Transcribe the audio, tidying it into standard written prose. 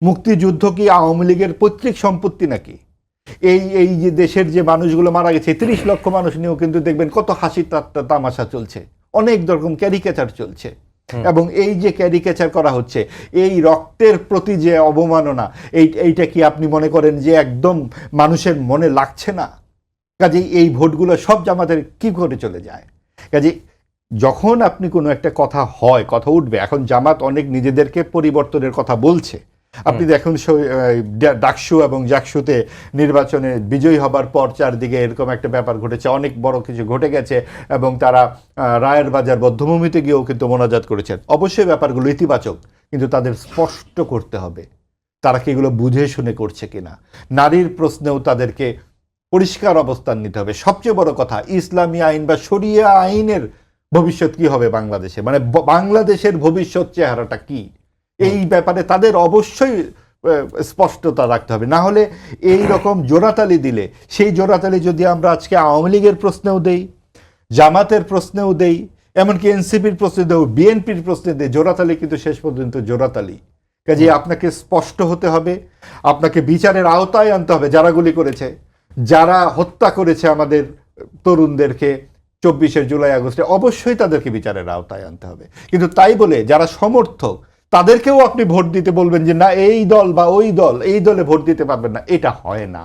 মুক্তিযুদ্ধ কি আওয়ামী লীগের পৈতৃক সম্পত্তি নাকি? এই এই যে দেশের যে মানুষগুলো মারা গেছে 30 লক্ষ মানুষ নিয়েও কিন্তু দেখবেন কত হাসি ঠাট্টা তামাশা চলছে, অনেক রকম ক্যারিকেচার চলছে। এবং এই যে ক্যারিকেচার করা হচ্ছে, এই রক্তের প্রতি যে অবমাননা, এইটা কি আপনি মনে করেন যে একদম মানুষের মনে লাগছে না? কাজেই এই ভোটগুলো সব জামাতের কি করে চলে যায়। কাজেই যখন আপনি কোনো একটা কথা উঠবে, এখন জামাত অনেক নিজেদেরকে পরিবর্তনের কথা বলছে। আপনি দেখুন ডাকসু এবং জাকসুতে নির্বাচনে বিজয়ী হবার পর চারদিকে এরকম একটা ব্যাপার ঘটেছে, অনেক বড় কিছু ঘটে গেছে এবং তারা রায়ের বাজার বধ্যভূমিতে গিয়েও কিন্তু মোনাজাত করেছেন। অবশ্যই ব্যাপারগুলো ইতিবাচক, কিন্তু তাদের স্পষ্ট করতে হবে তারা কি এগুলো বুঝে শুনে করছে কিনা। নারীর প্রশ্নেও তাদেরকে পরিষ্কার অবস্থান নিতে হবে। সবচেয়ে বড় কথা, ইসলামী আইন বা শরিয়া আইনের ভবিষ্যৎ কি হবে বাংলাদেশে, মানে বাংলাদেশের ভবিষ্যৎ চেহারাটা কি, এই ব্যাপারে তাদের অবশ্যই স্পষ্টতা রাখতে হবে। না হলে এই রকম জোড়াতালি দিলে, সেই জোড়াতালি যদি আমরা আজকে আওয়ামী লীগের প্রশ্নেও দেই, জামাতের প্রশ্নেও দেই, এমনকি এনসিপির প্রশ্নে দেও, বিএনপির প্রশ্নে দেই, জোড়াতালি কিন্তু শেষ পর্যন্ত জোড়াতালি। কাজে আপনাকে স্পষ্ট হতে হবে, আপনাকে বিচারের আওতায় আনতে হবে যারা গুলি করেছে, যারা হত্যা করেছে আমাদের তরুণদেরকে 24শে জুলাই আগস্টে, অবশ্যই তাদেরকে বিচারের আওতায় আনতে হবে। কিন্তু তাই বলে যারা সমর্থক তাদেরকেও আপনি ভোট দিতে বলবেন যে না এই দল বা ওই দল, এই দলে ভোট দিতে পারবেন না, এটা হয় না।